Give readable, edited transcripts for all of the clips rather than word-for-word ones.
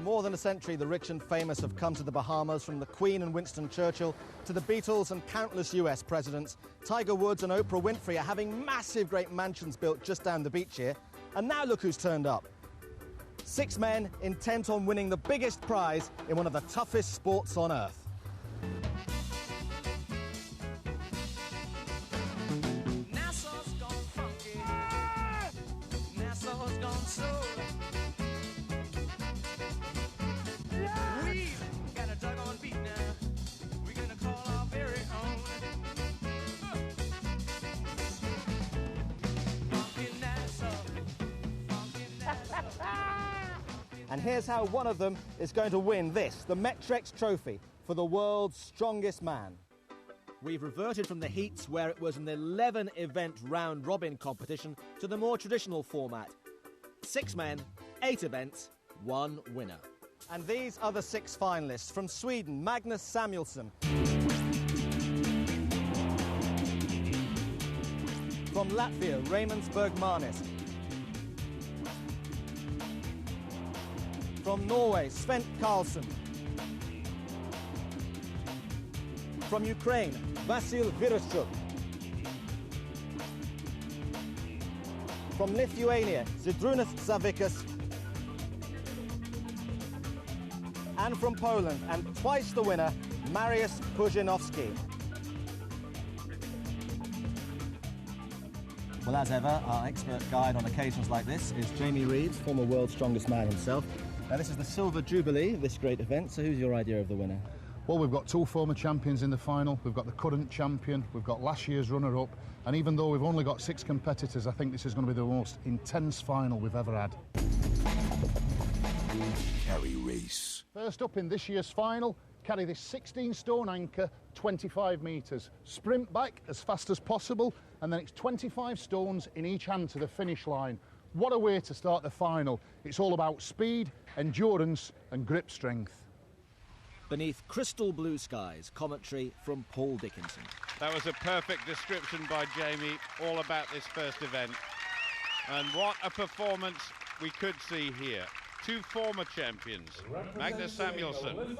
more than a century, the rich and famous have come to the Bahamas, from the Queen and Winston Churchill to the Beatles and countless US presidents. Tiger Woods and Oprah Winfrey are having massive, great mansions built just down the beach here. And now look who's turned up. 6 men intent on winning the biggest prize in one of the toughest sports on earth. Nassau's gone funky. Nassau's gone soul. We've got a doggone beat now. We're gonna call our very own. Funky Nassau. Funky Nassau. And here's how one of them is going to win this, the Met-Trex Trophy, for the world's strongest man. We've reverted from the heats, where it was an 11-event round-robin competition, to the more traditional format. 6 men, 8 events, 1 winner. And these are the 6 finalists. From Sweden, Magnus Samuelsson. From Latvia, Raimons Bergmanis. From Norway, Sven Karlsson. From Ukraine, Vasil Virushchuk. From Lithuania, Zydrunas Zavikas. And from Poland, and twice the winner, Mariusz Pudzianowski. Well, as ever, our expert guide on occasions like this is Jamie Reeves, former world's strongest man himself. Now, this is the Silver Jubilee, this great event, so who's your idea of the winner? Well, we've got 2 former champions in the final, we've got the current champion, we've got last year's runner-up, and even though we've only got 6 competitors, I think this is going to be the most intense final we've ever had. Carry race. First up in this year's final, carry this 16-stone anchor 25 metres. Sprint back as fast as possible, and then it's 25 stones in each hand to the finish line. What a way to start the final. It's all about speed, endurance and grip strength. Beneath crystal blue skies, commentary from Paul Dickinson. That was a perfect description by Jamie, all about this first event. And what a performance we could see here. 2 former champions, Magnus Samuelsson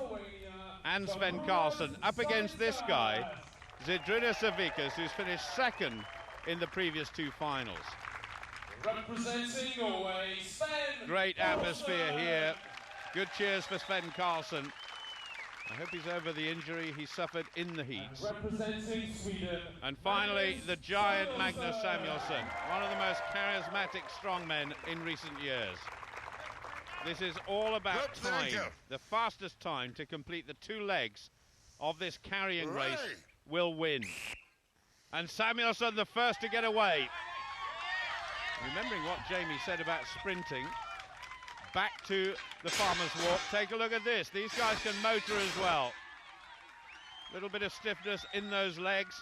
and Sven Karlsson, up against this guy, Zydrunas Zavikas, who's finished 2nd in the previous 2 finals. Representing Norway, Sven. Great atmosphere here. Good cheers for Sven Karlsson. I hope he's over the injury he suffered in the heats. Representing Sweden. And finally, the giant Magnus Samuelsson, one of the most charismatic strongmen in recent years. This is all about time. The fastest time to complete the 2 legs of this carrying race will win. And Samuelsson the first to get away. Remembering what Jamie said about sprinting, back to the Farmer's Walk. Take a look at this. These guys can motor as well. A little bit of stiffness in those legs,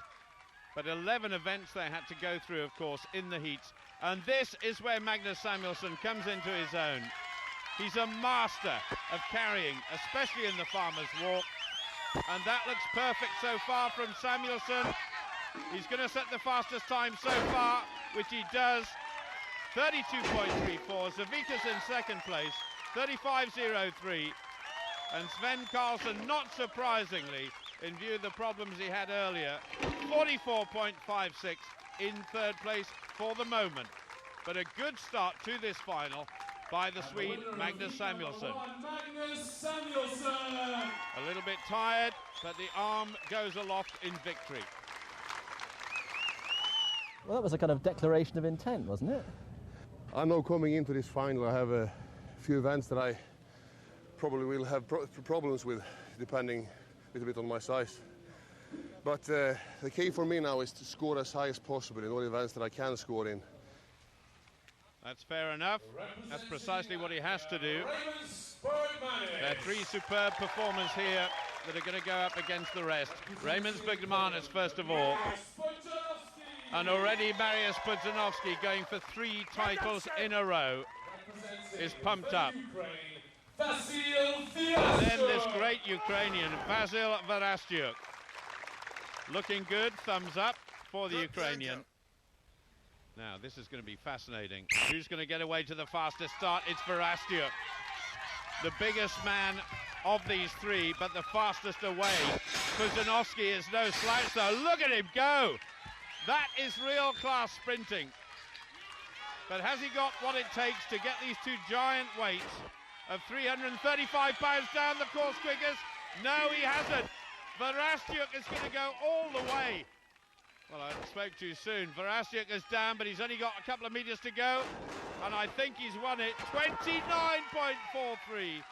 but 11 events they had to go through, of course, in the heats. And this is where Magnus Samuelsson comes into his own. He's a master of carrying, especially in the Farmer's Walk. And that looks perfect so far from Samuelsson. He's going to set the fastest time so far, which he does. 32.34, Zavikas in 2nd place, 35.03, and Sven Karlsson, not surprisingly, in view of the problems he had earlier, 44.56 in 3rd place for the moment. But a good start to this final by the Swede, Magnus Samuelsson. Magnus Samuelsson. A little bit tired, but the arm goes aloft in victory. Well, that was a kind of declaration of intent, wasn't it? I know coming into this final I have a few events that I probably will have problems with, depending a little bit on my size. But the key for me now is to score as high as possible in all events that I can score in. That's fair enough. That's precisely what he has to do. There are 3 superb performers here that are going to go up against the rest. Raimons Bergmanis first of all. And already Mariusz Pudzianowski, going for 3 titles in a row, is pumped up. And then this great Ukrainian, Vasil Virushchuk. Looking good, thumbs up for the Ukrainian. Now, this is going to be fascinating. Who's going to get away to the fastest start? It's Virushchuk. the biggest man of these three, but the fastest away. Pudzianowski is no slouch though. Look at him go! That is real class sprinting. But has he got what it takes to get these two giant weights of 335 pounds down the course quickest? No, he hasn't. Varastyuk is going to go all the way. Well, I spoke too soon. Varastyuk is down, but he's only got a couple of meters to go. And I think he's won it. 29.43.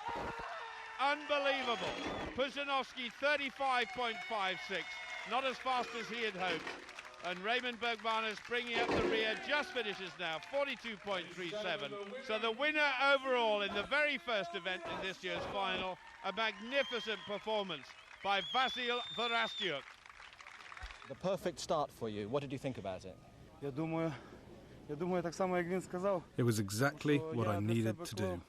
Unbelievable. Pudzianowski, 35.56. Not as fast as he had hoped. And Raymond Bergmanis bringing up the rear, just finishes now, 42.37. So the winner overall in the very first event in this year's final, a magnificent performance by Vasyl Varastyuk. The perfect start for you. What did you think about it? Я думаю, так само, як він сказав. It was exactly what I needed to do.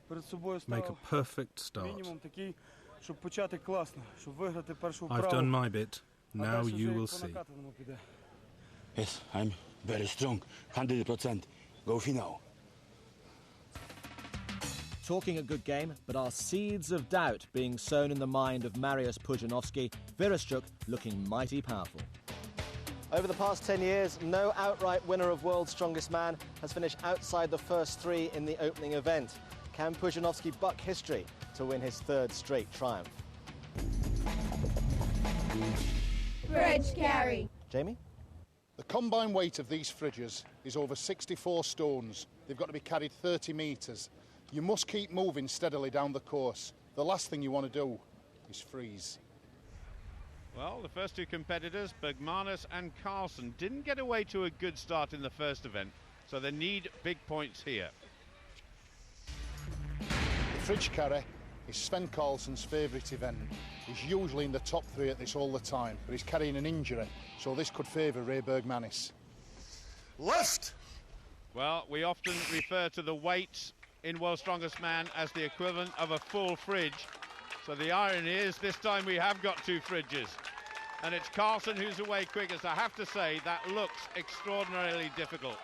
Перед собою Make a ставив perfect start. мінімум такий, щоб почати класно, щоб виграти першу I've вправу. done my bit. Now you will see. Yes, I'm very strong. 100%. Go final. Talking a good game, but are seeds of doubt being sown in the mind of Mariusz Pudzianowski, Varastyuk looking mighty powerful. Over the past 10 years, no outright winner of World's Strongest Man has finished outside the first three in the opening event. Can Pudzianowski buck history to win his third straight triumph? Fridge carry. Jamie? The combined weight of these fridges is over 64 stones. They've got to be carried 30 metres. You must keep moving steadily down the course. The last thing you want to do is freeze. Well, the first two competitors, Bergmanis and Carlsen, didn't get away to a good start in the first event, so they need big points here. The fridge carry is Sven Carlsen's favourite event. He's usually in the top three at this all the time, but he's carrying an injury, so this could favour Ray Bergmanis. Left! Well, we often refer to the weights in World's Strongest Man as the equivalent of a full fridge. So the irony is this time we have got two fridges. And it's Carlsen who's away quickest. I have to say that looks extraordinarily difficult.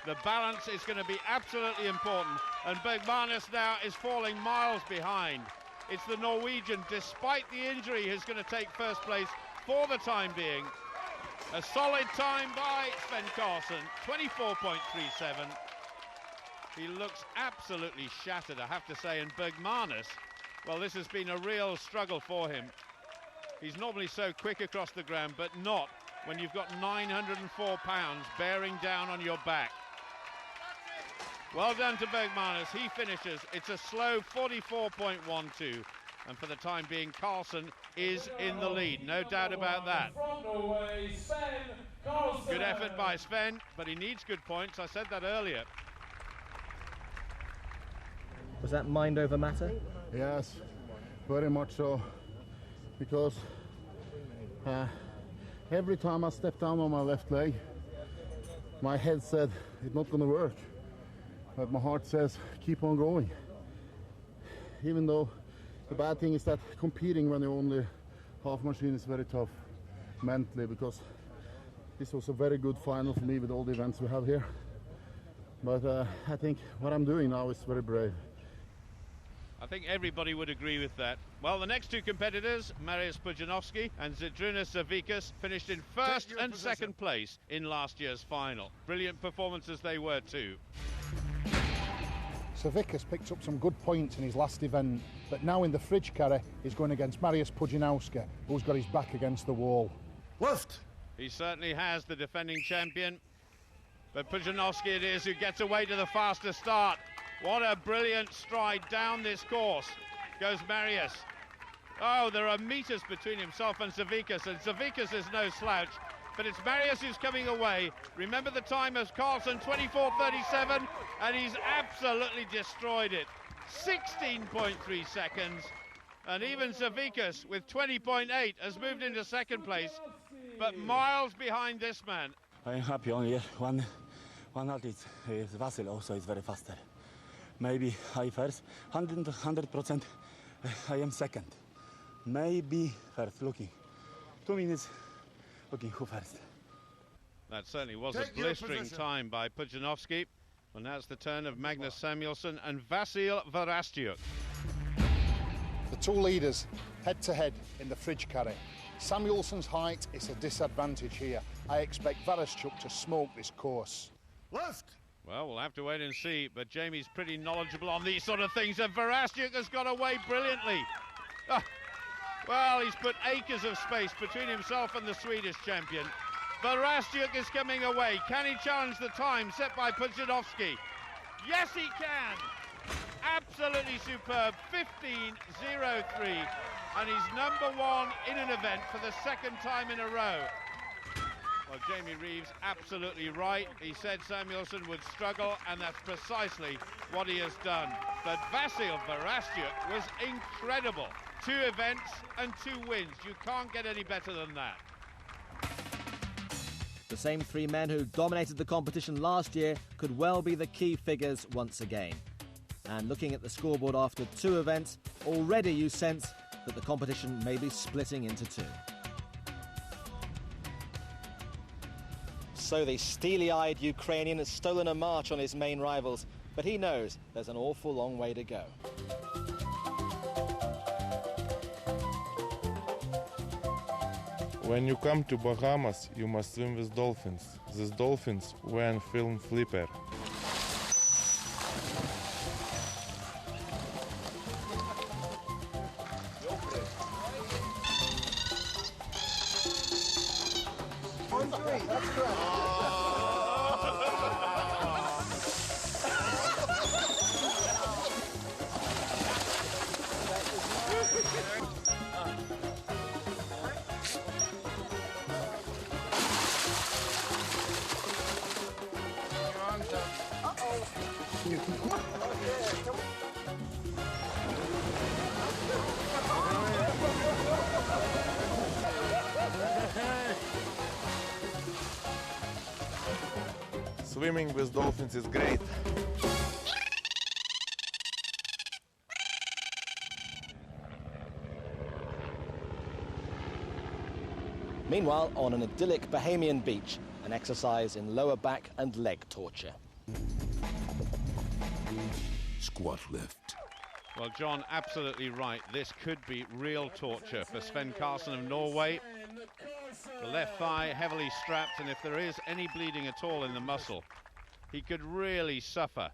The balance is going to be absolutely important. And Bergmanis now is falling miles behind. It's the Norwegian, despite the injury, who's going to take first place for the time being. A solid time by Sven Carlsen, 24.37. He looks absolutely shattered, I have to say, and Bergmanis, well, this has been a real struggle for him. He's normally so quick across the ground, but not when you've got 904 pounds bearing down on your back. Well done to Bergmanis, he finishes. It's a slow 44.12, and for the time being, Carlsen is in the lead, no doubt about that. From Norway, Sven Carlsen. Good effort by Sven, but he needs good points, I said that earlier. Was that mind over matter? Yes, very much so, because every time I step down on my left leg, my head said it's not going to work, but my heart says keep on going. Even though the bad thing is that competing when you're only half machine is very tough mentally, because this was a very good final for me with all the events we have here. But I think what I'm doing now is very brave. I think everybody would agree with that. Well, the next two competitors, Mariusz Pudzianowski and Zydrunas Savickas, finished in first and second place in last year's final. Brilliant performances they were too. Savickas picked up some good points in his last event, but now in the fridge carry he's going against Mariusz Pudzianowski, who's got his back against the wall. Left! He certainly has, the defending champion. But Pudzianowski it is who gets away to the faster start. What a brilliant stride down this course goes Mariusz. Oh, there are meters between himself and Savickas is no slouch. But it's Mariusz who's coming away. Remember the time of Carlsen, 24.37, and he's absolutely destroyed it. 16.3 seconds. And even Savickas with 20.8 has moved into second place, but miles behind this man. I'm happy only one artist is Vasyl, also is very faster. Maybe I first, 100% I am second. Maybe first, looking. 2 minutes, looking who first. That certainly was a blistering time by Pudzianowski. Well, now it's the turn of Magnus Samuelsson and Vasyl Varastyuk. The two leaders head-to-head in the fridge carry. Samuelsson's height is a disadvantage here. I expect Vereshchuk to smoke this course. Left! Well, we'll have to wait and see, but Jamie's pretty knowledgeable on these sort of things, and Vereshchuk has got away brilliantly. Well, he's put acres of space between himself and the Swedish champion. Vereshchuk is coming away. Can he challenge the time set by Pudzianowski? Yes, he can! Absolutely superb, 15.03, and he's number one in an event for the second time in a row. Well, Jamie Reeves absolutely right. He said Samuelsson would struggle, and that's precisely what he has done. But Vasyl Vereshchuk was incredible. 2 events and 2 wins. You can't get any better than that. The same 3 men who dominated the competition last year could well be the key figures once again. And looking at the scoreboard after 2 events, already you sense that the competition may be splitting into 2. So the steely-eyed Ukrainian has stolen a march on his main rivals, but he knows there's an awful long way to go. When you come to Bahamas, you must swim with dolphins. These dolphins were on film Flipper. Swimming with dolphins is great. Meanwhile, on an idyllic Bahamian beach, an exercise in lower back and leg torture. Squat lift. Well, John, absolutely right. This could be real torture for Sven Karlsen of Norway. The left thigh heavily strapped, and if there is any bleeding at all in the muscle, he could really suffer,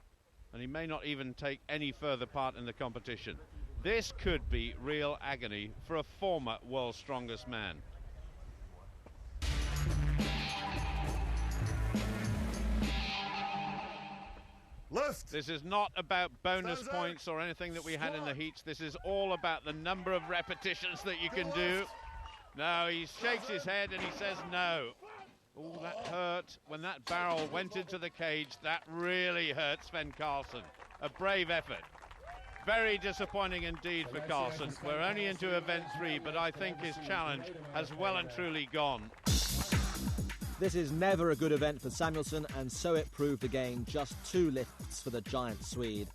and he may not even take any further part in the competition. This could be real agony for a former world's strongest man. Left. This is not about bonus points or anything that we had in the heats. This is all about the number of repetitions that you can do. No, he shakes his head and he says no. Oh, that hurt. When that barrel went into the cage, that really hurt Sven Karlsen. A brave effort. Very disappointing indeed for Karlsen. We're only into event 3, but I think his challenge has well and truly gone. This is never a good event for Samuelsson, and so it proved again. Just 2 lifts for the giant Swede.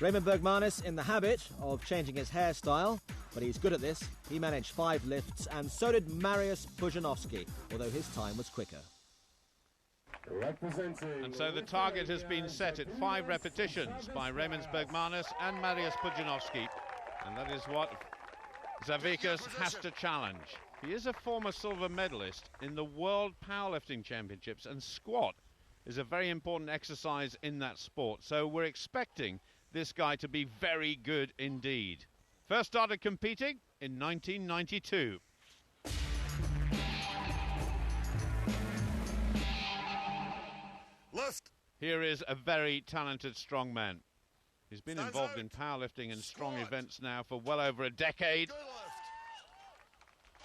Raymond Bergmanis in the habit of changing his hairstyle, but he's good at this. He managed 5 lifts, and so did Mariusz Pudzianowski, although his time was quicker. And so the target has been set at 5 repetitions by Raymond Bergmanis and Mariusz Pudzianowski, and that is what Zavikas has to challenge. He is a former silver medalist in the World Powerlifting Championships, and squat is a very important exercise in that sport. So we're expecting this guy to be very good indeed. First started competing in 1992. Left. Here is a very talented strongman. He's been involved in powerlifting and strong events now for well over a decade.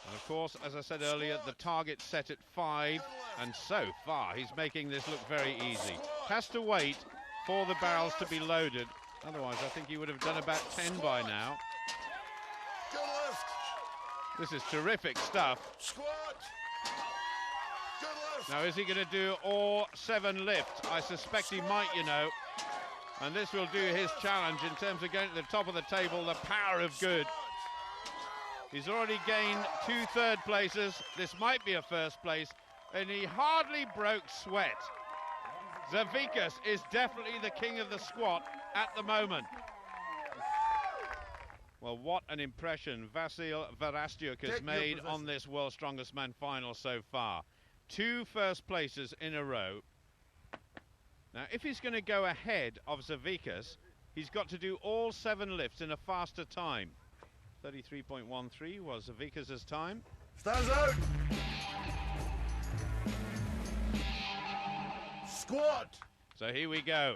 And of course, as I said earlier, the target's set at 5, and so far he's making this look very easy. Has to wait for the barrels to be loaded, otherwise I think he would have done about 10 by now. This is terrific stuff. Now, is he going to do all 7 lifts? I suspect he might, you know. And this will do his challenge in terms of going to the top of the table, the power of good. He's already gained 2 third places. This might be a first place, and he hardly broke sweat. Zavikas is definitely the king of the squat at the moment. Well, what an impression Vasil Varastyuk has made on this World's Strongest Man final so far. 2 first places in a row. Now, if he's going to go ahead of Zavikas, he's got to do all 7 lifts in a faster time. 33.13 was Zavikas' time. Stands out! Squat! So here we go.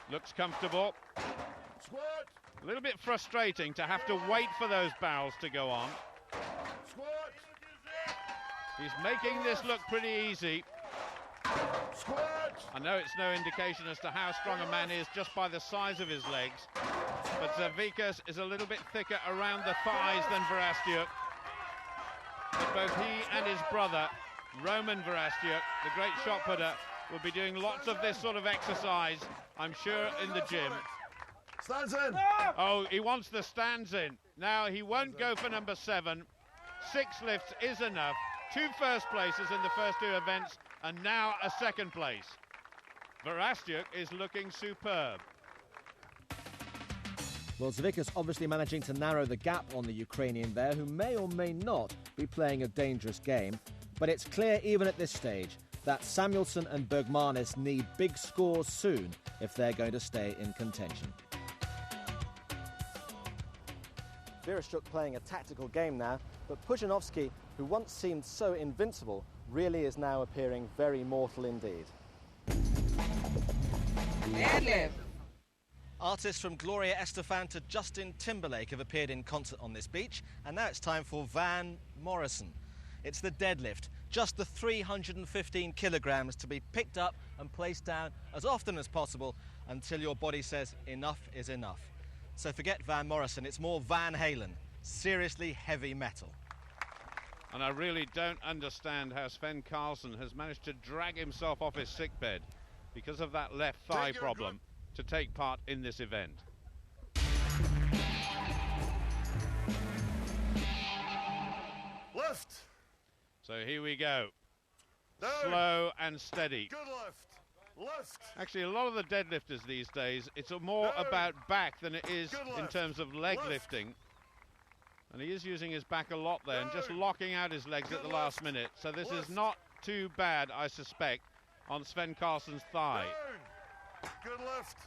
Looks comfortable. Squat! A little bit frustrating to have to wait for those barrels to go on. Squat! He's making this look pretty easy. Squat! I know it's no indication as to how strong a man is just by the size of his legs, but Zavikas is a little bit thicker around the thighs than Varastyuk. But both he and his brother, Roman Varastyuk, the great shot putter, will be doing lots of this sort of exercise, I'm sure, in the gym. Stands in! Oh, he wants the stands in. Now, he won't go for number 7. 6 lifts is enough. 2 first places in the first 2 events, and now a 2nd place. Varastyuk is looking superb. Well, Zavikas obviously managing to narrow the gap on the Ukrainian there, who may or may not be playing a dangerous game. But it's clear even at this stage that Samuelsson and Bergmanis need big scores soon if they're going to stay in contention. Vereshchuk playing a tactical game now, but Pudzianowski, who once seemed so invincible, really is now appearing very mortal indeed. Deadlift. Artists from Gloria Estefan to Justin Timberlake have appeared in concert on this beach, and now it's time for Van Morrison. It's the deadlift, just the 315 kilograms to be picked up and placed down as often as possible until your body says enough is enough. So forget Van Morrison, it's more Van Halen, seriously heavy metal. And I really don't understand how Sven Karlsson has managed to drag himself off his sickbed because of that left thigh problem to take part in this event. Lift! So here we go. Down. Slow and steady. Good lift. Lift. Actually, a lot of the deadlifters these days, it's more about back than it is in terms of leg lifting. And he is using his back a lot there and just locking out his legs at the last minute. So this is not too bad, I suspect, on Sven Karlsson's thigh. Good lift.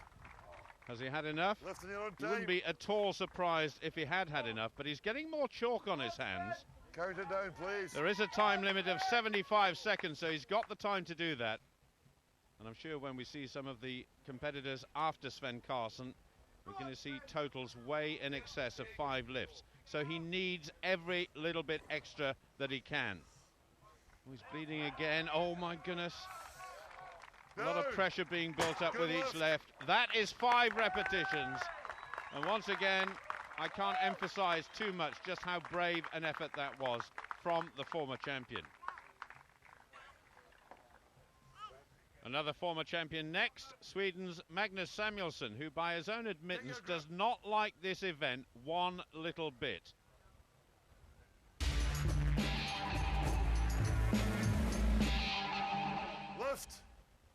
Has he had enough? He wouldn't be at all surprised if he had had enough, but he's getting more chalk on his hands. Count it down, please. There is a time limit of 75 seconds, so he's got the time to do that. And I'm sure when we see some of the competitors after Sven Karlsson, we're going to see totals way in excess of 5 lifts. So he needs every little bit extra that he can. Oh, he's bleeding again. Oh, my goodness. A lot of pressure being built up with each left. That is 5 repetitions. And once again, I can't emphasize too much just how brave an effort that was from the former champion. Another former champion next, Sweden's Magnus Samuelsson, who by his own admittance does not like this event one little bit. Lift.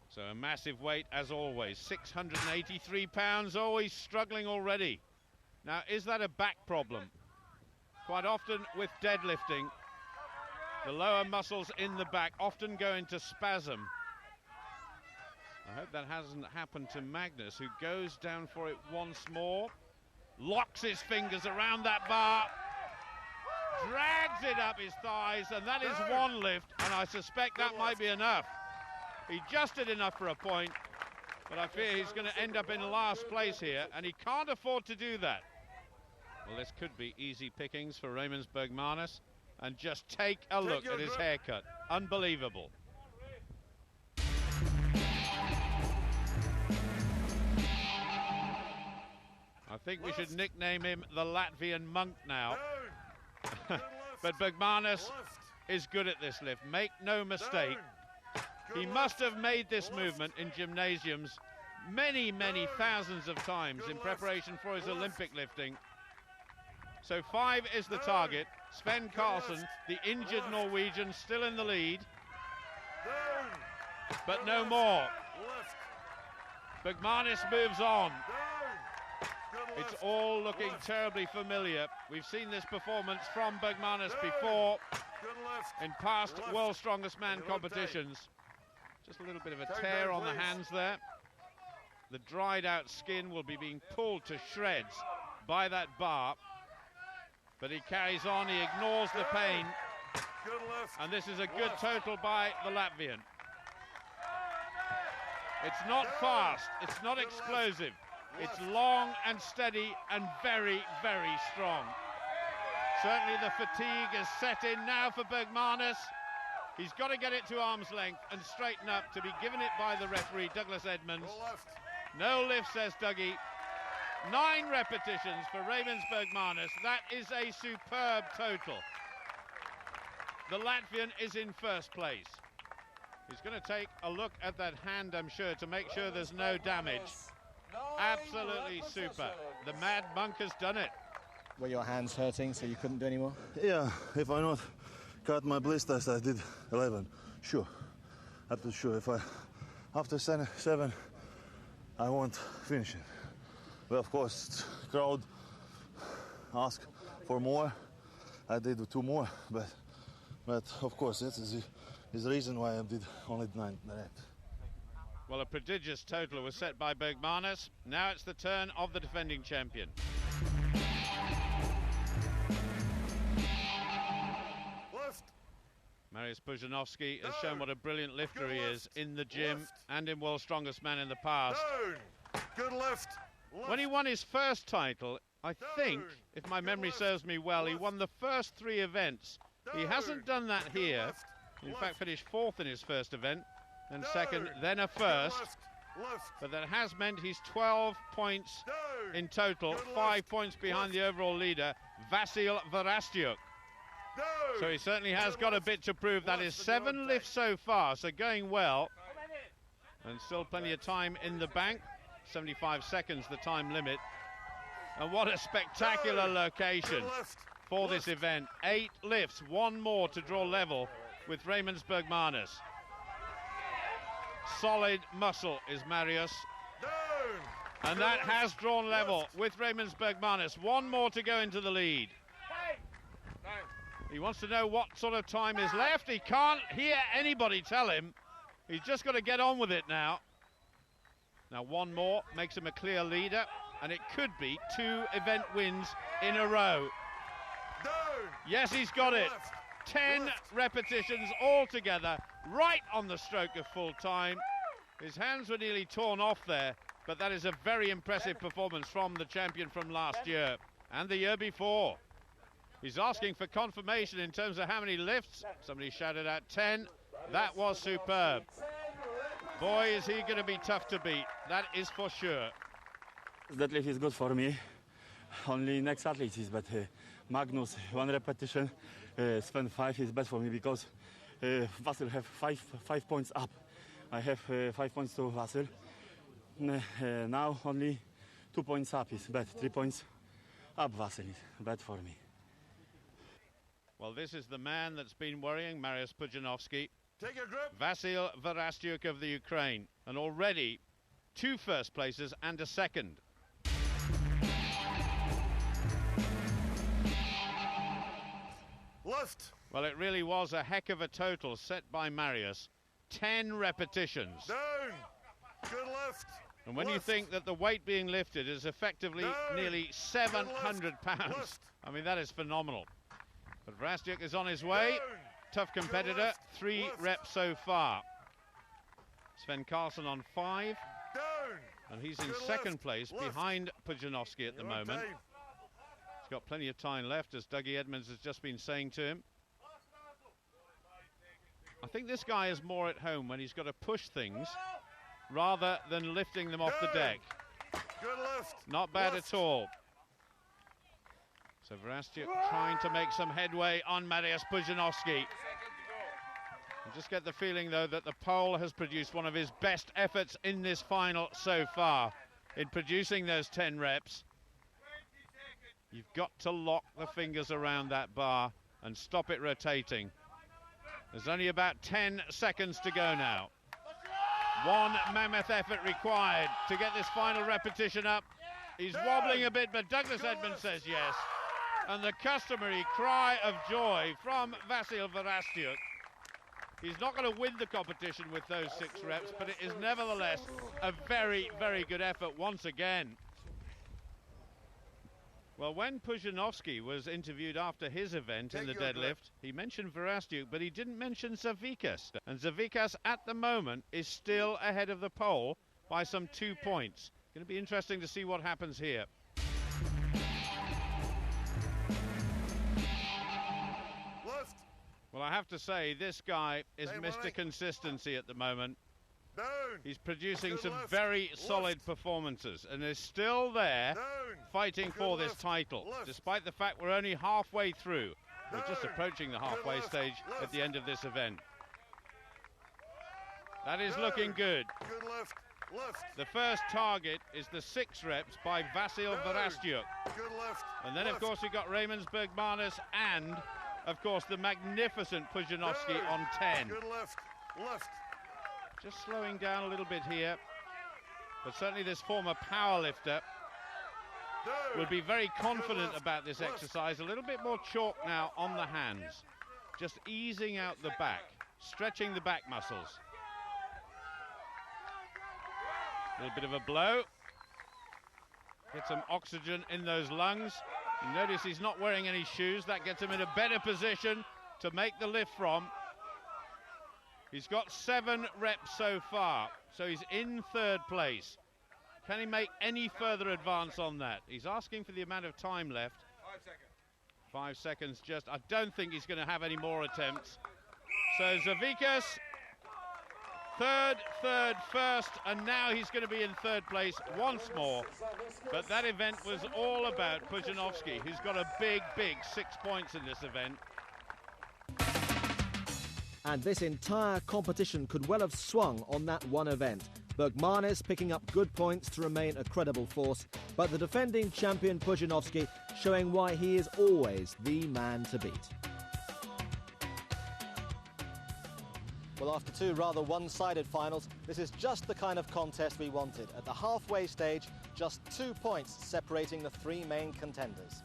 So a massive weight as always, 683 pounds, always struggling already. Now, is that a back problem? Quite often with deadlifting, the lower muscles in the back often go into spasm. I hope that hasn't happened to Magnus, who goes down for it once more, locks his fingers around that bar, drags it up his thighs, and that is 1 lift, and I suspect that might be enough. He just did enough for a point, but I fear he's going to end up in last place here, and he can't afford to do that. Well, this could be easy pickings for Raymond Bergmanis, and just take a look at his haircut. Unbelievable. I think we should nickname him the Latvian monk now. But Bergmanis is good at this lift, make no mistake. He must have made this movement in gymnasiums many, many thousands of times in preparation for his Olympic lifting. So 5 is the target. Sven Karlsson, the injured Norwegian, still in the lead. But no more. Bergmanis moves on. It's all looking terribly familiar. We've seen this performance from Bergmanis before in past World's Strongest Man competitions. Just a little bit of a tear on the hands there. The dried out skin will be being pulled to shreds by that bar. But he carries on, he ignores the pain. And this is a good total by the Latvian. It's not fast, it's not explosive. It's long and steady and very, very strong. Certainly the fatigue is set in now for Bergmanis. He's got to get it to arm's length and straighten up to be given it by the referee, Douglas Edmonds. No lift, says Dougie. 9 repetitions for Raymond Bergmanis. That is a superb total. The Latvian is in first place. He's going to take a look at that hand, I'm sure, to make sure there's no damage. Absolutely super. The Mad Monk has done it. Were your hands hurting so you couldn't do any more? Yeah, if I not cut my blisters, I did 11. Sure. Absolutely sure. If I, after 7, I won't finish it. But of course, crowd asked for more. I did 2 more, but of course, this is the reason why I did only 9 reps. Well, a prodigious total was set by Bergmanis. Now it's the turn of the defending champion. Left. Mariusz Pudzianowski has shown what a brilliant lifter he is in the gym and in World's Strongest Man in the past. Down. Good left. When he won his first title, I think, if my memory serves me well, he won the first 3 events. He hasn't done that here. In fact, finished 4th in his first event, and 2nd, then a 1st. But that has meant he's 12 points in total, 5 points behind the overall leader, Vasil Varastyuk. So he certainly has got a bit to prove. That is 7 lifts so far, so going well. And still plenty of time in the bank. 75 seconds, the time limit. And what a spectacular location for this event. 8 lifts, 1 more to draw level with Raymond Bergmanis. Solid muscle is Mariusz. And that has drawn level with Raymond Bergmanis. 1 more to go into the lead. He wants to know what sort of time is left. He can't hear anybody tell him. He's just got to get on with it now. Now 1 more makes him a clear leader, and it could be 2 event wins in a row. Yes, he's got it. 10 repetitions altogether, right on the stroke of full time. His hands were nearly torn off there, but that is a very impressive performance from the champion from last year and the year before. He's asking for confirmation in terms of how many lifts. Somebody shouted out 10. That was superb. Boy, is he going to be tough to beat. That is for sure. That lift is good for me. Only next athlete is, but Magnus, 1 repetition, Sven 5 is best for me because Vasil have 5 points up. I have 5 points to Vasil. Now only 2 points up is bad. 3 points up Vasil is bad for me. Well, this is the man that's been worrying Mariusz Pudzianowski. Take a grip. Vasil Varastyuk of the Ukraine, and already 2 first places and a 2nd. Left. Well, it really was a heck of a total set by Mariusz. 10 repetitions. Down. Good left. And when you think that the weight being lifted is effectively nearly 700 pounds, I mean, that is phenomenal. But Varastyuk is on his way. Tough competitor. 3 reps so far. Sven Karlsson on 5. And he's in 2nd place behind Pudzianowski at the moment. He's got plenty of time left, as Dougie Edmonds has just been saying to him. I think this guy is more at home when he's got to push things rather than lifting them off the deck. Good lift. Not bad at all. So Varastyuk trying to make some headway on Mariusz Pudzianowski. I just get the feeling, though, that the Pole has produced one of his best efforts in this final so far in producing those 10 reps. You've got to lock the fingers around that bar and stop it rotating. There's only about 10 seconds to go now. 1 mammoth effort required to get this final repetition up. He's wobbling a bit, but Douglas Edmonds says yes. And the customary cry of joy from Vasil Varastyuk. He's not going to win the competition with those 6 reps, but it is nevertheless a very, very good effort once again. Well, when Pudzianowski was interviewed after his event in the deadlift, he mentioned Varastyuk, but he didn't mention Zavikas. And Zavikas, at the moment, is still ahead of the pole by some 2 points. Going to be interesting to see what happens here. Left. Well, I have to say, this guy is Mr. Consistency at the moment. Down. He's producing Good some left. very solid performances and is still there Down. fighting Good for this left. title, Left. despite the fact we're only halfway through. We're just Down. approaching the halfway left. stage at Left. the end of this event. That is Down. looking good. Good left. Left. The first target is the 6 reps by Vasil Down. Varastyuk. Good left. And then, of Left. course, we've got Raymond Bergmanis and, of course, the magnificent Pudzianowski Down. on 10. Good left. Left. Just slowing down a little bit here. But certainly this former powerlifter Down. will be very confident left. about this Left. exercise. A little bit more chalk now on the hands. Just easing out the back, stretching the back muscles. A little bit of a blow. Get some oxygen in those lungs. You notice he's not wearing any shoes. That gets him in a better position to make the lift from. He's got 7 reps so far, so he's in 3rd place. Can he make any further advance on that? He's asking for the amount of time left. 5 seconds. 5 seconds just. I don't think he's going to have any more attempts. So Zavikas, 3rd, 1st, and now he's going to be in 3rd place once more. But that event was all about Pudzianowski, who's got a big, big 6 points in this event. And this entire competition could well have swung on that one event. Bergmanis picking up good points to remain a credible force, but the defending champion Pudzianowski showing why he is always the man to beat. Well, after 2 rather one-sided finals, this is just the kind of contest we wanted. At the halfway stage, just 2 points separating the 3 main contenders.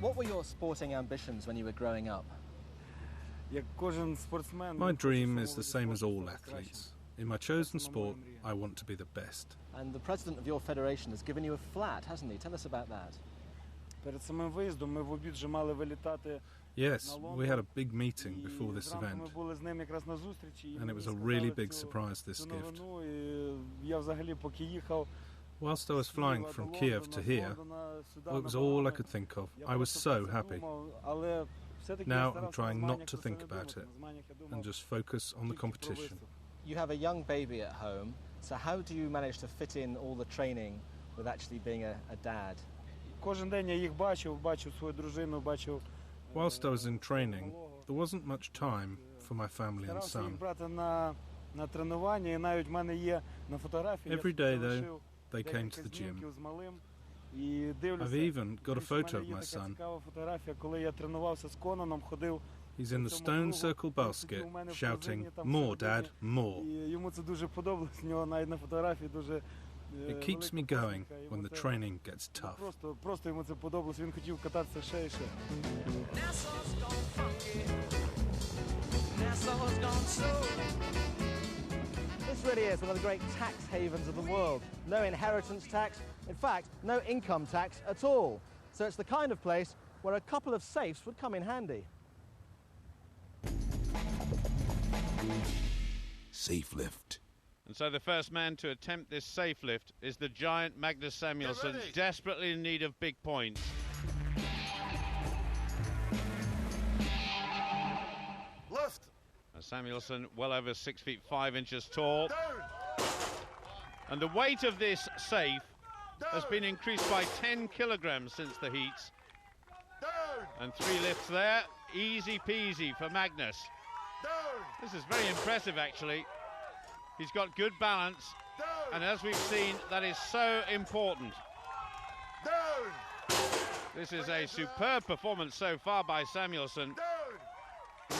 What were your sporting ambitions when you were growing up? My dream is the same as all athletes. In my chosen sport, I want to be the best. And the president of your federation has given you a flat, hasn't he? Tell us about that. Yes, we had a big meeting before this event, and it was a really big surprise, this gift. Whilst I was flying from Kiev to here, well, it was all I could think of. I was so happy. Now I'm trying not to think about it and just focus on the competition. You have a young baby at home, so how do you manage to fit in all the training with actually being a dad? Whilst I was in training, there wasn't much time for my family and son. Every day, though, they came to the gym. I've even got a photo of my son. He's in the stone circle basket, shouting, "More, Dad, more." It keeps me going when the training gets tough. This really is one of the great tax havens of the world. No inheritance tax, in fact, no income tax at all. So it's the kind of place where a couple of safes would come in handy. Safe lift. And so the first man to attempt this safe lift is the giant Magnus Samuelsson, desperately in need of big points. Left. Samuelsson, well over 6 feet 5 inches tall. And the weight of this safe has been increased by 10 kilograms since the heats. And 3 lifts there, easy peasy for Magnus. This is very impressive, actually. He's got good balance, and as we've seen, that is so important. This is a superb performance so far by Samuelsson.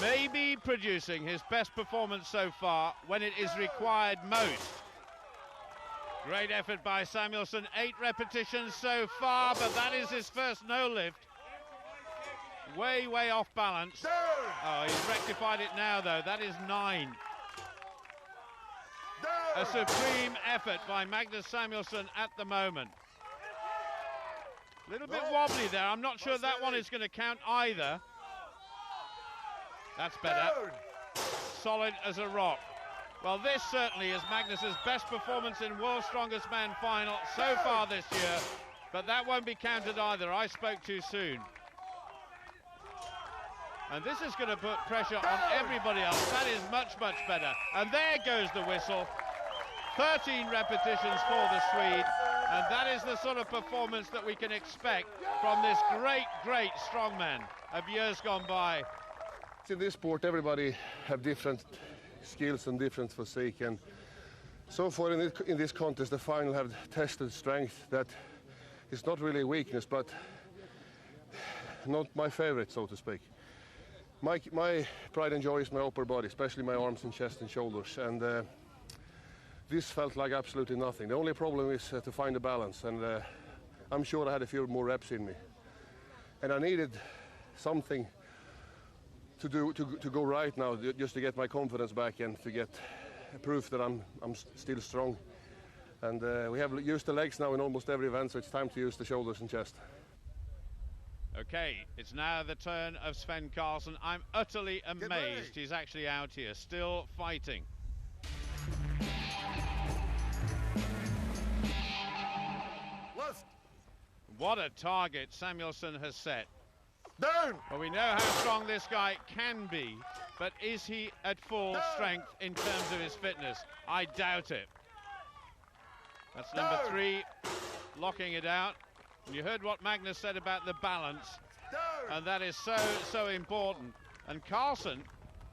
maybe producing his best performance so far when it is required most. Great effort by Samuelsson, 8 repetitions so far, but that is his first no lift. Way, way off balance. Oh, he's rectified it now though, that is 9. A supreme effort by Magnus Samuelsson at the moment. A little bit wobbly there, I'm not sure that one is going to count either. That's better. Solid as a rock. Well, this certainly is Magnus's best performance in World's Strongest Man final so far this year, but that won't be counted either. I spoke too soon. And this is going to put pressure on everybody else. That is much, much better. And there goes the whistle. 13 repetitions for the Swede, and that is the sort of performance that we can expect from this great, great strongman of years gone by. In this sport, everybody have different skills and different physique, and so far in this contest, the final have tested strength that is not really a weakness, but not my favorite, so to speak. My pride and joy is my upper body, especially my arms and chest and shoulders, and this felt like absolutely nothing. The only problem is to find a balance, and I'm sure I had a few more reps in me, and I needed something to go right now, just to get my confidence back and to get proof that I'm still strong. And we have used the legs now in almost every event, so it's time to use the shoulders and chest. Okay, it's now the turn of Sven Karlsson. I'm utterly amazed he's actually out here, still fighting. Left. What a target Samuelsson has set. Down. Well, we know how strong this guy can be, but is he at full strength in terms of his fitness? I doubt it. That's number 3, locking it out. And you heard what Magnus said about the balance, and that is so, so important. And Karlsson,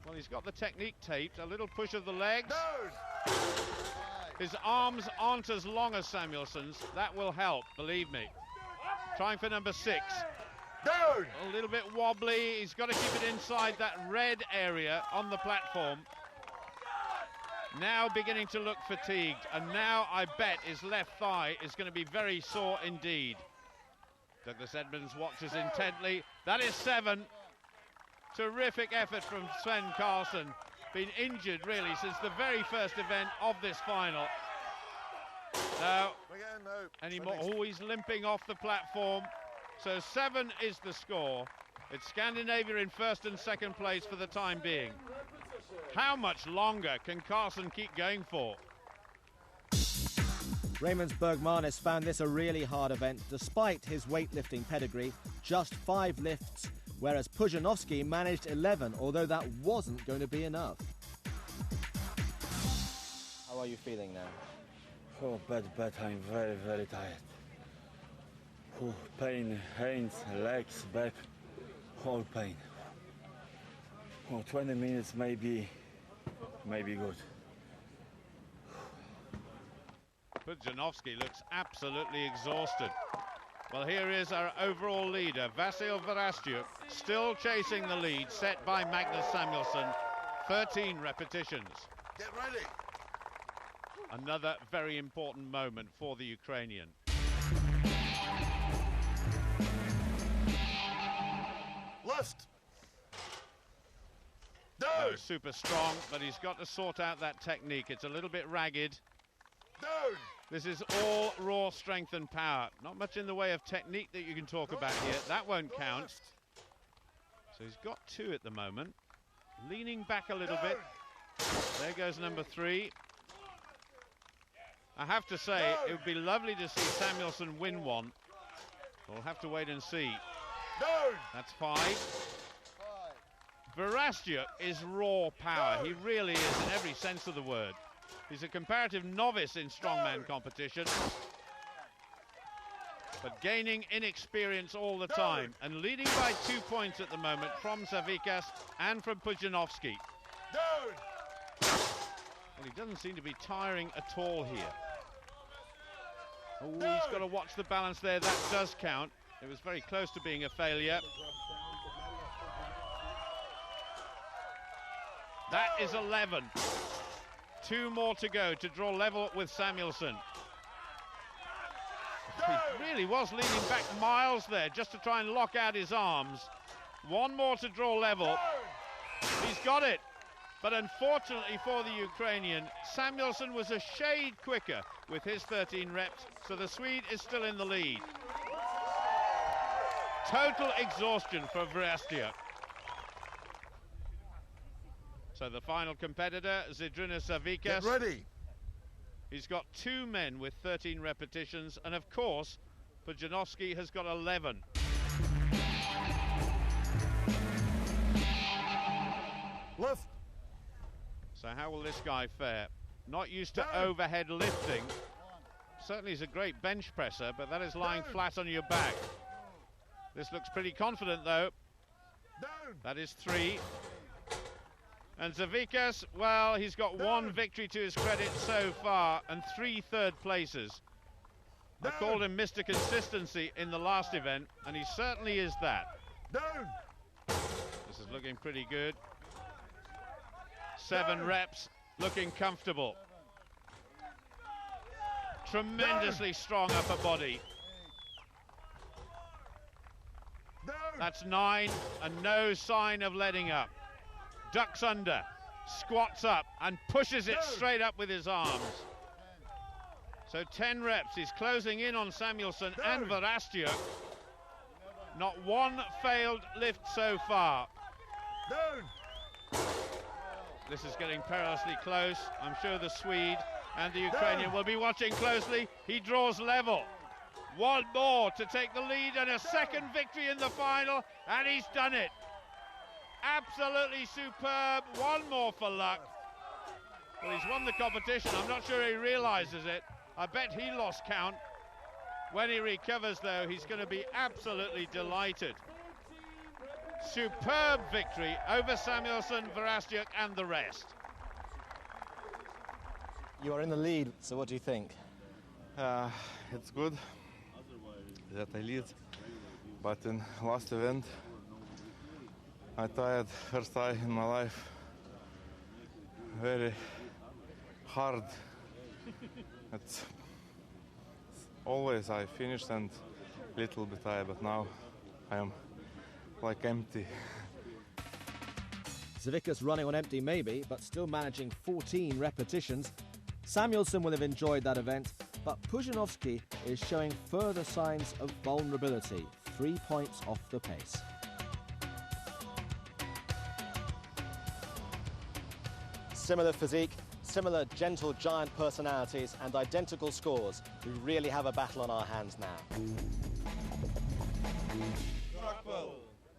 well, he's got the technique taped, a little push of the legs. His arms aren't as long as Samuelsson's. That will help, believe me. Trying for number 6. Down. A little bit wobbly. He's got to keep it inside that red area on the platform. Now beginning to look fatigued, and now I bet his left thigh is going to be very sore indeed. Douglas Edmonds watches intently. That is 7. Terrific effort from Sven Karlsson. Been injured really since the very first event of this final. Now, anymore, always limping off the platform. So 7 is the score. It's Scandinavia in first and second place for the time being. How much longer can Karlsson keep going for? Raymond Bergmanis found this a really hard event, despite his weightlifting pedigree. Just 5 lifts, whereas Pudzianowski managed 11, although that wasn't going to be enough. How are you feeling now? Oh, bad. I'm very, very tired. Oh, pain, hands, legs, back, all pain. Oh, 20 minutes maybe good. Pudzianowski looks absolutely exhausted. Well, here is our overall leader, Vasil Varastyuk, still chasing the lead set by Magnus Samuelsson. 13 repetitions. Get ready. Another very important moment for the Ukrainian. Left. Down. Oh, super strong, but he's got to sort out that technique. It's a little bit ragged. Down. This is all raw strength and power. Not much in the way of technique that you can talk about here. That won't count. So he's got 2 at the moment. Leaning back a little bit. There goes number 3. I have to say, it would be lovely to see Samuelsson win one. We'll have to wait and see. That's 5. Varastyuk is raw power. He really is in every sense of the word. He's a comparative novice in strongman competition, but gaining inexperience all the time and leading by 2 points at the moment from Savikas and from Pudzianowski. Well, he doesn't seem to be tiring at all here. Oh, he's got to watch the balance there. That does count. It was very close to being a failure. That is 11. 2 more to go to draw level with Samuelsson. He really was leaning back miles there just to try and lock out his arms. 1 more to draw level. He's got it. But unfortunately for the Ukrainian, Samuelsson was a shade quicker with his 13 reps, so the Swede is still in the lead. Total exhaustion for Verestiuk. So the final competitor, Zydrunas Savickas. Get ready. He's got 2 men with 13 repetitions, and of course, Pudzianowski has got 11. Lift. So how will this guy fare? Not used to overhead lifting. Certainly he's a great bench presser, but that is lying flat on your back. This looks pretty confident, though. That is 3. And Savickas, well, he's got 1 victory to his credit so far and 3 third places. I called him Mr. Consistency in the last event, and he certainly is that. This is looking pretty good. 7 reps, looking comfortable. Tremendously strong upper body. That's 9, and no sign of letting up. Ducks under, squats up, and pushes it straight up with his arms. So 10 reps, he's closing in on Samuelsson and Verestiuk. Not 1 failed lift so far. This is getting perilously close. I'm sure the Swede and the Ukrainian will be watching closely. He draws level. 1 more to take the lead and a second victory in the final, and he's done it. Absolutely superb. 1 more for luck. Well, he's won the competition. I'm not sure he realizes it. I bet he lost count. When he recovers, though, he's going to be absolutely delighted. Superb victory over Samuelsson, Verestiuk, and the rest. You are in the lead, so what do you think? It's good that I lead, but in last event I tired first time in my life. Very hard. It's always I finished and little bit tired, but now I am like empty. Savickas running on empty maybe, but still managing 14 repetitions. Samuelsson will have enjoyed that event, but Pudzianowski is showing further signs of vulnerability, 3 points off the pace. Similar physique, similar gentle giant personalities and identical scores. We really have a battle on our hands now.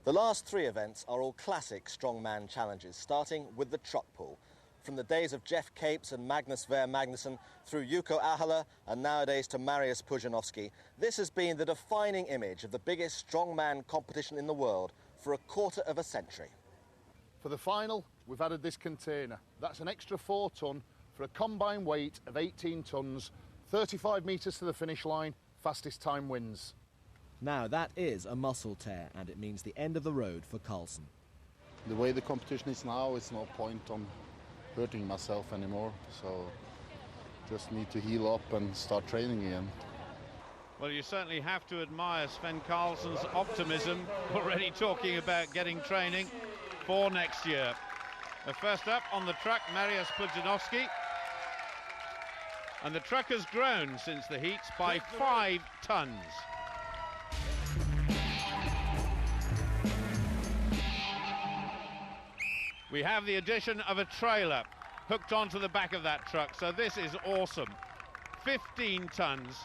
The last 3 events are all classic strongman challenges, starting with the truck pull. From the days of Jeff Capes and Magnus Ver Magnusson through Jouko Ahola and nowadays to Marius Pudzianowski, this has been the defining image of the biggest strongman competition in the world for a quarter of a century. For the final, we've added this container. That's an extra 4 tonne for a combined weight of 18 tonnes, 35 metres to the finish line, fastest time wins. Now that is a muscle tear, and it means the end of the road for Carlsen. The way the competition is now, it's no point on hurting myself anymore, so just need to heal up and start training again. Well, you certainly have to admire Sven Carlsen's optimism, already talking about getting training for next year. First up on the truck, Marius Pudzianowski. And the truck has grown since the heats by 5 tonnes. We have the addition of a trailer hooked onto the back of that truck, so this is awesome. 15 tonnes.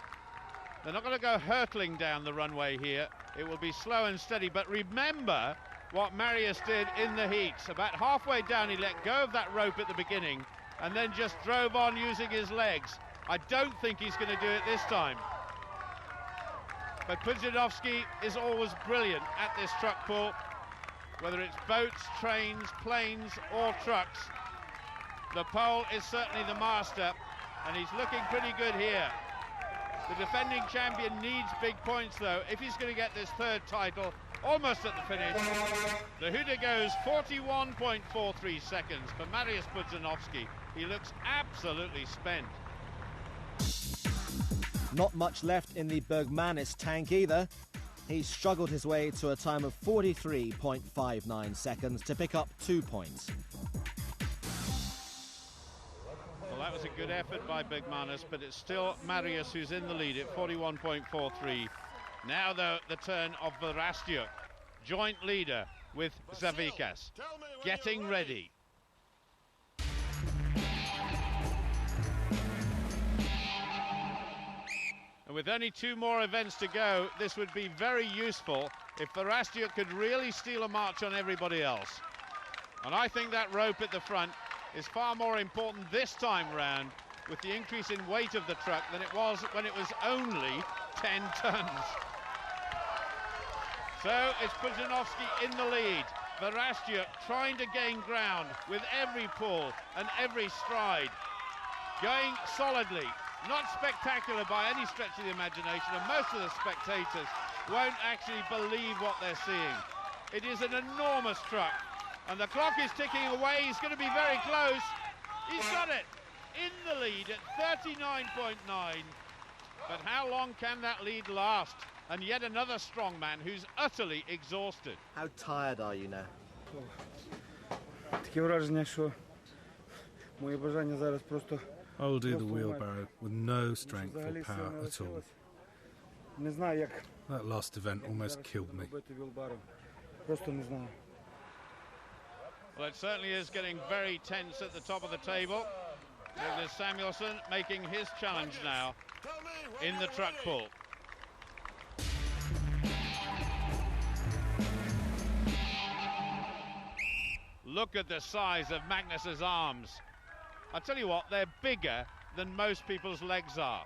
They're not going to go hurtling down the runway here. It will be slow and steady, but remember what Marius did in the heats. About halfway down, he let go of that rope at the beginning and then just drove on using his legs. I don't think he's going to do it this time. But Pudzianowski is always brilliant at this truck pull. Whether it's boats, trains, planes or trucks, the pole is certainly the master, and he's looking pretty good here. The defending champion needs big points though if he's going to get this 3rd title almost at the finish. The Huda goes 41.43 seconds for Mariusz Pudzianowski. He looks absolutely spent. Not much left in the Bergmanis tank either. He struggled his way to a time of 43.59 seconds to pick up 2 points. Well, that was a good effort by Bergmanis, but it's still Mariusz who's in the lead at 41.43. Now, though, the turn of Verhastyuk, joint leader with Zavikas, getting ready. And with only 2 more events to go, this would be very useful if Verhastyuk could really steal a march on everybody else. And I think that rope at the front is far more important this time round with the increase in weight of the truck than it was when it was only 10 tons. So it's Pudzianowski in the lead. Verhastyuk trying to gain ground with every pull and every stride. Going solidly, not spectacular by any stretch of the imagination, and most of the spectators won't actually believe what they're seeing. It is an enormous truck, and the clock is ticking away. He's going to be very close. He's got it in the lead at 39.9. But how long can that lead last? And yet another strong man who's utterly exhausted. How tired are you now? Таке враження, що моє бажання зараз просто I will do the wheelbarrow with no strength or power at all. Не знаю, як That last event almost killed me. робити вілбаром. Просто не знаю. Well, it certainly is getting very tense at the top of the table. Magnus Samuelsson making his challenge now in the truck pull. Look at the size of Magnus's arms. I'll tell you what, they're bigger than most people's legs are.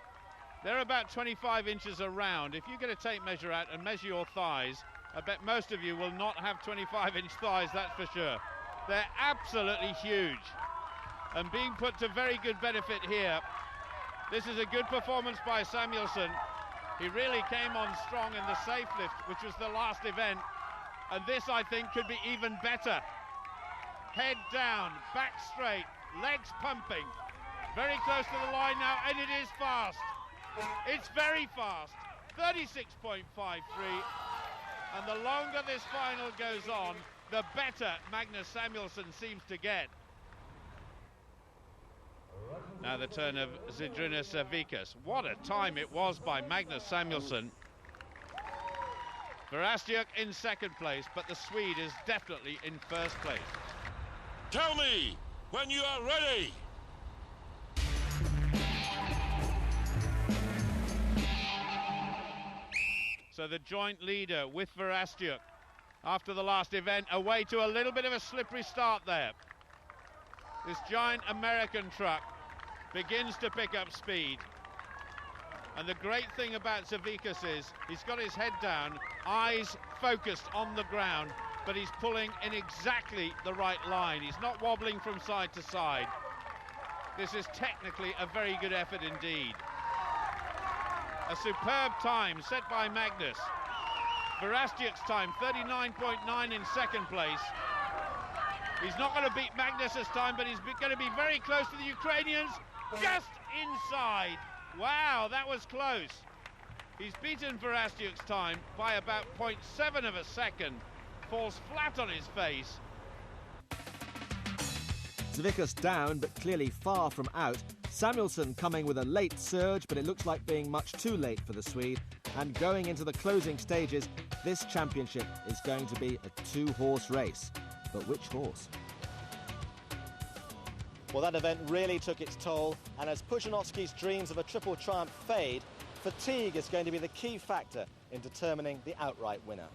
They're about 25 inches around. If you get a tape measure out and measure your thighs, I bet most of you will not have 25-inch thighs, that's for sure. They're absolutely huge and being put to very good benefit here. This is a good performance by Samuelsson. He really came on strong in the safe lift, which was the last event, and this, I think, could be even better. Head down, back straight, legs pumping, very close to the line now, and it is fast. It's very fast, 36.53, and the longer this final goes on, the better Magnus Samuelsson seems to get. Now the turn of Zydrunas Savickas. What a time it was by Magnus Samuelsson. Verhastyuk in second place, but the Swede is definitely in first place. Tell me when you are ready. So the joint leader with Verhastyuk after the last event, away to a little bit of a slippery start there. This giant American truck begins to pick up speed. And the great thing about Savickas is he's got his head down, eyes focused on the ground, but he's pulling in exactly the right line. He's not wobbling from side to side. This is technically a very good effort indeed. A superb time set by Magnus. Verhastyuk's time, 39.9 in second place. He's not going to beat Magnus's time, but he's going to be very close to the Ukrainians, just inside. Wow, that was close. He's beaten Verhastyuk's time by about 0.7 of a second. Falls flat on his face. Savickas down, but clearly far from out. Samuelsson coming with a late surge, but it looks like being much too late for the Swede. And going into the closing stages, this championship is going to be a two-horse race. But which horse? Well, that event really took its toll, and as Pudzianowski's dreams of a triple triumph fade, fatigue is going to be the key factor in determining the outright winner.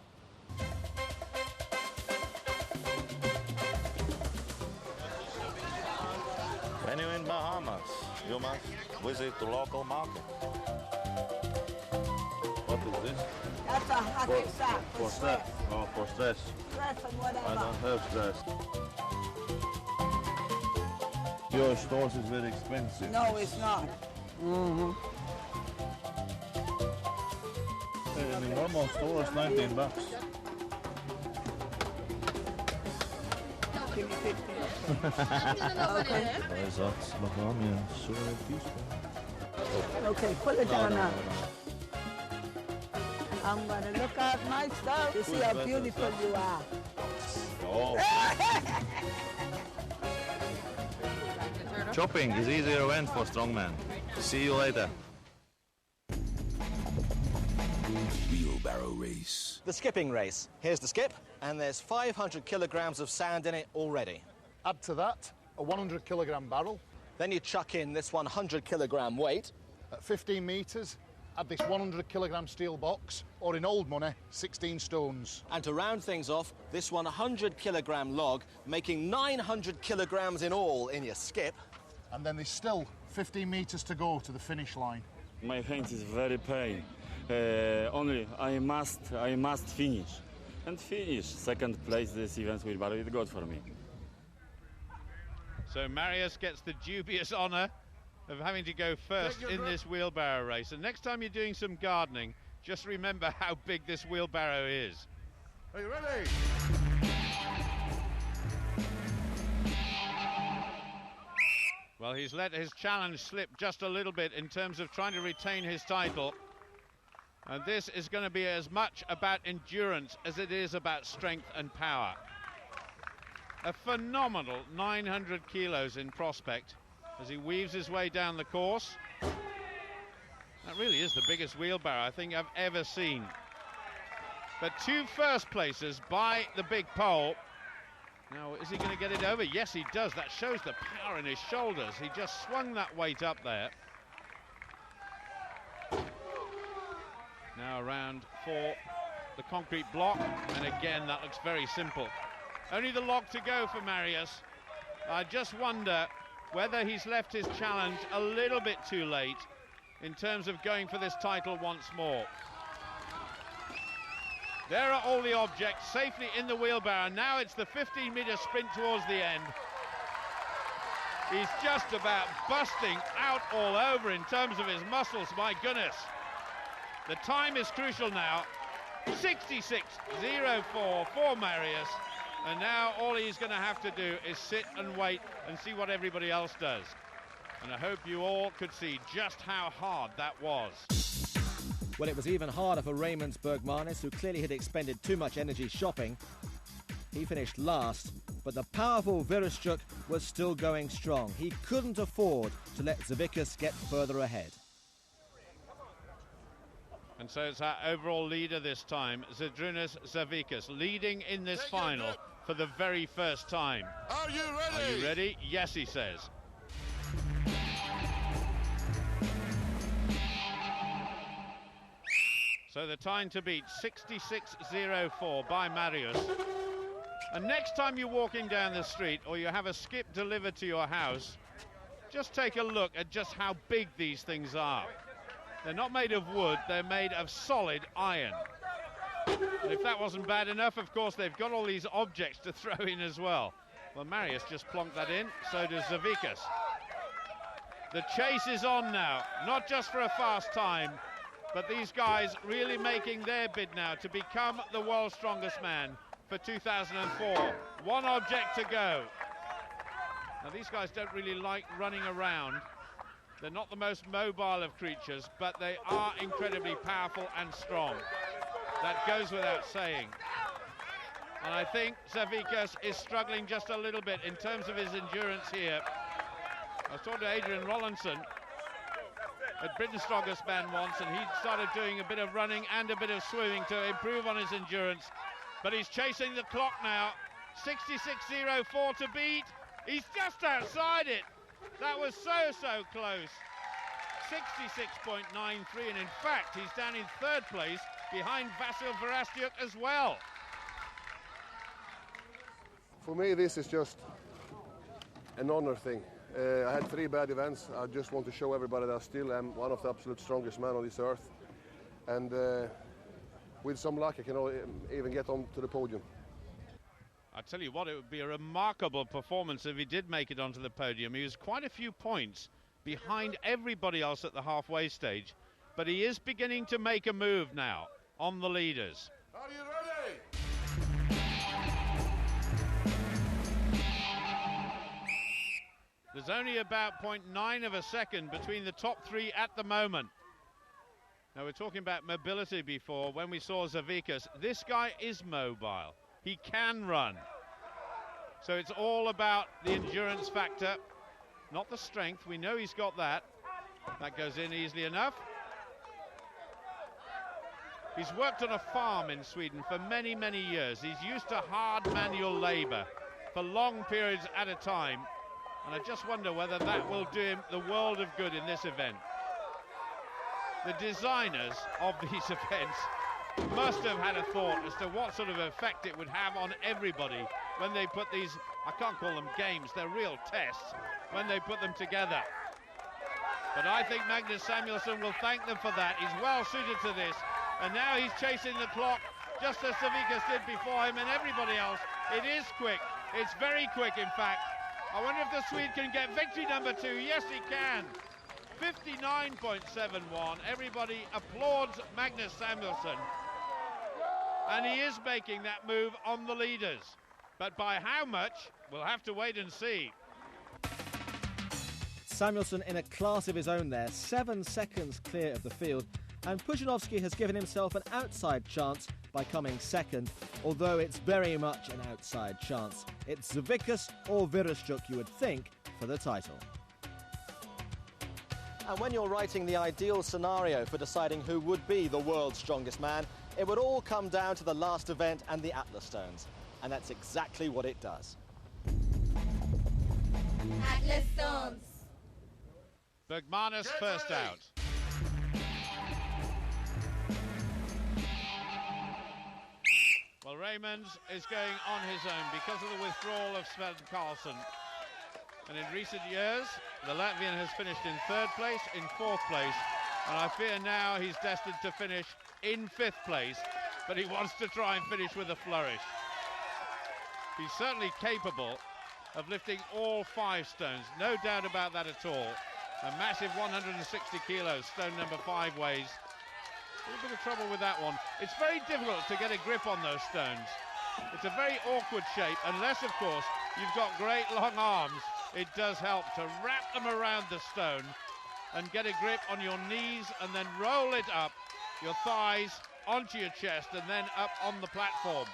When you're in Bahamas, you must visit the local market. What is this? That's a hockey sack for stress. Oh, for stress. Stress and whatever. I don't have stress. Your stores is very expensive. No, it's not. Mm-hmm. In normal stores, $19. give me 50. Okay. Okay. Okay, pull it down now. I'm gonna look at my stuff to see how beautiful you are. Chopping is easier event for strongman. See you later. Wheelbarrow race. The skipping race. Here's the skip, and there's 500 kilograms of sand in it already. Add to that a 100 kilogram barrel. Then you chuck in this 100 kilogram weight. At 15 metres, add this 100 kilogram steel box, or in old money, 16 stones. And to round things off, this 100 kilogram log, making 900 kilograms in all in your skip. And then there's still 15 metres to go to the finish line. My hand is very pain. Only I must finish. And finish. Second place this event wheelbarrow is good for me. So Marius gets the dubious honour of having to go first in this wheelbarrow race. And next time you're doing some gardening, just remember how big this wheelbarrow is. Are you ready? Well, he's let his challenge slip just a little bit in terms of trying to retain his title. And this is going to be as much about endurance as it is about strength and power. A phenomenal 900 kilos in prospect as he weaves his way down the course. That really is the biggest wheelbarrow I think I've ever seen. But 2 first places by the big pole. Now, is he going to get it over? Yes, he does. That shows the power in his shoulders. He just swung that weight up there. Now around for the concrete block, and again that looks very simple. Only the log to go for Marius. I just wonder whether he's left his challenge a little bit too late in terms of going for this title once more. There are all the objects safely in the wheelbarrow. Now it's the 15-meter sprint towards the end. He's just about busting out all over in terms of his muscles, my goodness. The time is crucial now. 66.04 for Marius. And now all he's going to have to do is sit and wait and see what everybody else does. And I hope you all could see just how hard that was. Well, it was even harder for Raymond Bergmanis, who clearly had expended too much energy shopping. He finished last, but the powerful Vereshchuk was still going strong. He couldn't afford to let Zavickas get further ahead. And so it's our overall leader this time, Zydrunas Zavickas, leading in this final for the very first time. Are you ready? Are you ready? Yes, he says. So the time to beat, 66.04 by Marius. And next time you're walking down the street or you have a skip delivered to your house, just take a look at just how big these things are. They're not made of wood, they're made of solid iron. And if that wasn't bad enough, of course, they've got all these objects to throw in as well. Well, Marius just plonked that in, so does Zavickas. The chase is on now, not just for a fast time, but these guys really making their bid now to become the world's strongest man for 2004. One object to go. Now, these guys don't really like running around. They're not the most mobile of creatures, but they are incredibly powerful and strong. That goes without saying. And I think Zavickas is struggling just a little bit in terms of his endurance here. I was talking to Adrian Rollinson at Britain's Strongest Man once, and he started doing a bit of running and a bit of swimming to improve on his endurance. But he's chasing the clock now. 66.04 to beat. He's just outside it. That was so close. 66.93, and in fact he's down in third place behind Vasil Vereshchuk as well. For me, this is just an honor thing. I had 3 bad events. I just want to show everybody that I still am one of the absolute strongest men on this earth. And with some luck, I can even get onto the podium. I tell you what, it would be a remarkable performance if he did make it onto the podium. He was quite a few points behind everybody else at the halfway stage, but he is beginning to make a move now on the leaders. Are you ready? There's only about 0.9 of a second between the top three at the moment. Now, we're talking about mobility before. When we saw Zavikas, this guy is mobile. He can run. So it's all about the endurance factor, not the strength. We know he's got that. That goes in easily enough. He's worked on a farm in Sweden for many, many years. He's used to hard manual labor for long periods at a time. And I just wonder whether that will do him the world of good in this event. The designers of these events must have had a thought as to what sort of effect it would have on everybody when they put these, I can't call them games, they're real tests, when they put them together. But I think Magnus Samuelsson will thank them for that. He's well suited to this. And now he's chasing the clock, just as Zavikas did before him and everybody else. It is quick. It's very quick, in fact. I wonder if the Swede can get victory number 2. Yes, he can. 59.71. Everybody applauds Magnus Samuelsson. And he is making that move on the leaders. But by how much, we'll have to wait and see. Samuelsson in a class of his own there, 7 seconds clear of the field. And Pudzianowski has given himself an outside chance by coming second, although it's very much an outside chance. It's Zavikas or Vereshchuk, you would think, for the title. And when you're writing the ideal scenario for deciding who would be the world's strongest man, it would all come down to the last event and the Atlas Stones. And that's exactly what it does. Atlas Stones. Bergmanis first out. Well, Raymond is going on his own because of the withdrawal of Sven Karlsson. And in recent years, the Latvian has finished in 3rd place, in 4th place. And I fear now he's destined to finish in 5th place, but he wants to try and finish with a flourish. He's certainly capable of lifting all 5 stones, no doubt about that at all. A massive 160 kilos, stone number 5 weighs. A little bit of trouble with that one. It's very difficult to get a grip on those stones. It's a very awkward shape, unless, of course, you've got great long arms. It does help to wrap them around the stone and get a grip on your knees and then roll it up, your thighs, onto your chest and then up on the platform.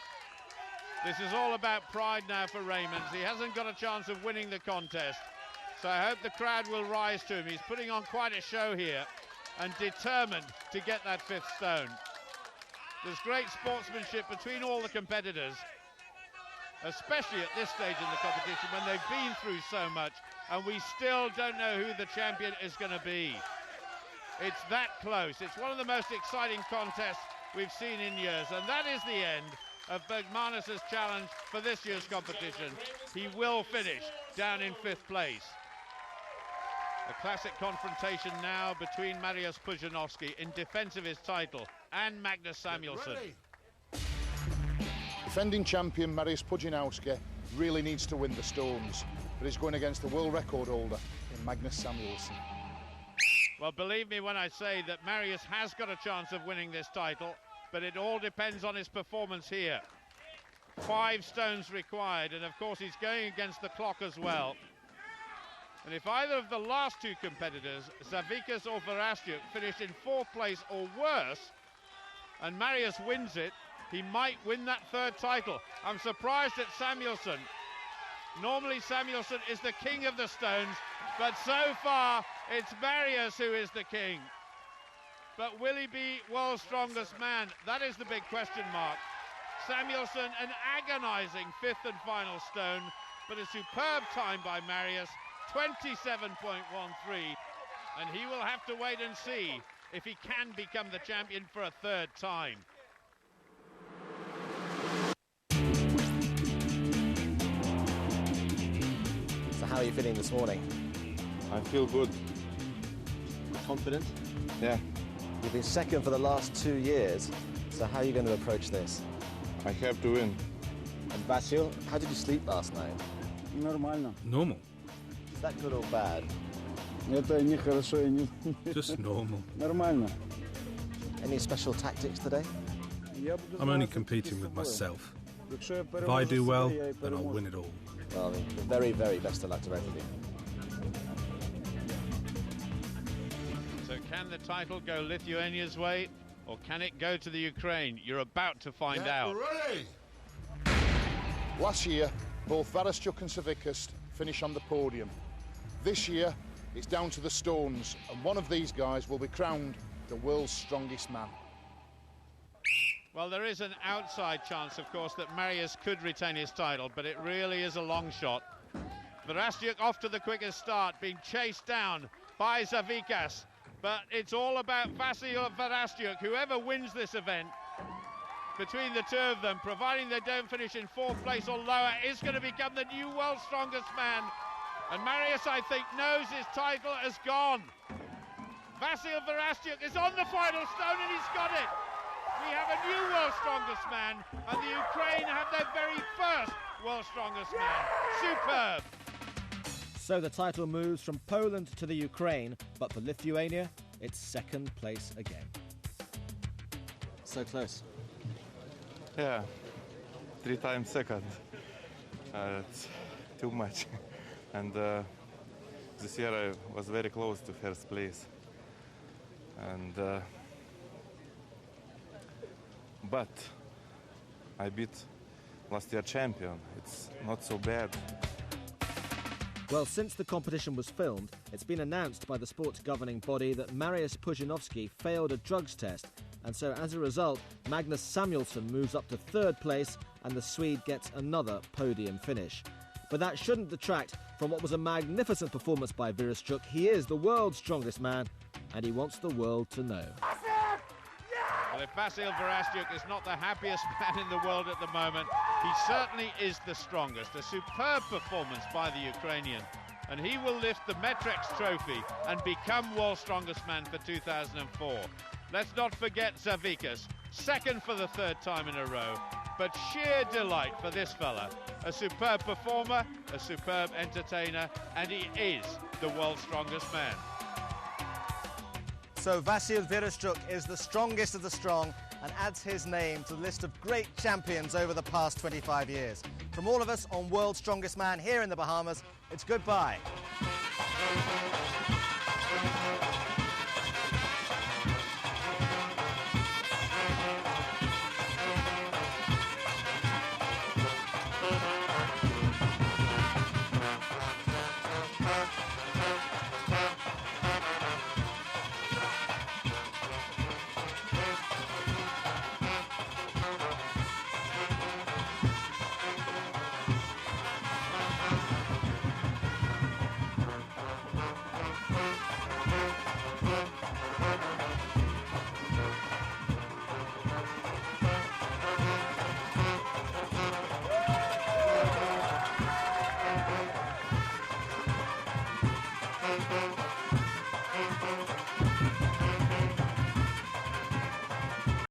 This is all about pride now for Raymond. He hasn't got a chance of winning the contest, so I hope the crowd will rise to him. He's putting on quite a show here and determined to get that 5th stone. There's great sportsmanship between all the competitors, especially at this stage in the competition when they've been through so much and we still don't know who the champion is going to be. It's that close. It's one of the most exciting contests we've seen in years, and that is the end of Bergmanis' challenge for this year's competition. He will finish down in 5th place. A classic confrontation now between Mariusz Pudzianowski in defence of his title and Magnus Samuelsson. Defending champion Mariusz Pudzianowski really needs to win the stones, but he's going against the world record holder in Magnus Samuelsson. Well, believe me when I say that Mariusz has got a chance of winning this title, but it all depends on his performance here. 5 stones required, and of course he's going against the clock as well. And if either of the last 2 competitors, Zavikas or Vereshchuk, finish in 4th place or worse, and Mariusz wins it, he might win that 3rd title. I'm surprised at Samuelsson. Normally Samuelsson is the king of the stones, but so far it's Mariusz who is the king. But will he be world's strongest man? That is the big question mark. Samuelsson, an agonising 5th and final stone, but a superb time by Mariusz. 27.13, and he will have to wait and see if he can become the champion for a 3rd time. So how are you feeling this morning? I feel good. Confident? Yeah. You've been 2nd for the last 2 years, so how are you going to approach this? I have to win. And Vasil, how did you sleep last night? Normal. Is that good or bad? Just normal. Any special tactics today? I'm only competing with myself. If I do well, then I'll win it all. Well, the very, very best of luck to both of you. Can the title go Lithuania's way, or can it go to the Ukraine? You're about to find out. Ready. Last year, both Vereshchuk and Savickas finished on the podium. This year, it's down to the stones, and one of these guys will be crowned the world's strongest man. Well, there is an outside chance, of course, that Marius could retain his title, but it really is a long shot. Vereshchuk off to the quickest start, being chased down by Savickas. But it's all about Vasil Vereshchuk. Whoever wins this event, between the two of them, providing they don't finish in 4th place or lower, is going to become the new world's strongest man. And Marius, I think, knows his title has gone. Vasil Vereshchuk is on the final stone, and he's got it. We have a new world's strongest man, and the Ukraine have their very first world's strongest man. Superb. So the title moves from Poland to the Ukraine, but for Lithuania, it's 2nd place again. So close. Yeah, 3 times second. It's too much. And this year I was very close to 1st place. And but I beat last year champion. It's not so bad. Well, since the competition was filmed, it's been announced by the sport's governing body that Marius Pudzianowski failed a drugs test, and so as a result, Magnus Samuelsson moves up to 3rd place and the Swede gets another podium finish. But that shouldn't detract from what was a magnificent performance by Vereshchuk. He is the world's strongest man, and he wants the world to know. Well, if Vasil Vereshchuk is not the happiest man in the world at the moment, he certainly is the strongest. A superb performance by the Ukrainian. And he will lift the Metrex trophy and become world's strongest man for 2004. Let's not forget Savickas, 2nd for the 3rd time in a row. But sheer delight for this fella. A superb performer, a superb entertainer, and he is the world's strongest man. So Vasil Vereshchuk is the strongest of the strong and adds his name to the list of great champions over the past 25 years. From all of us on World's Strongest Man here in the Bahamas, it's goodbye.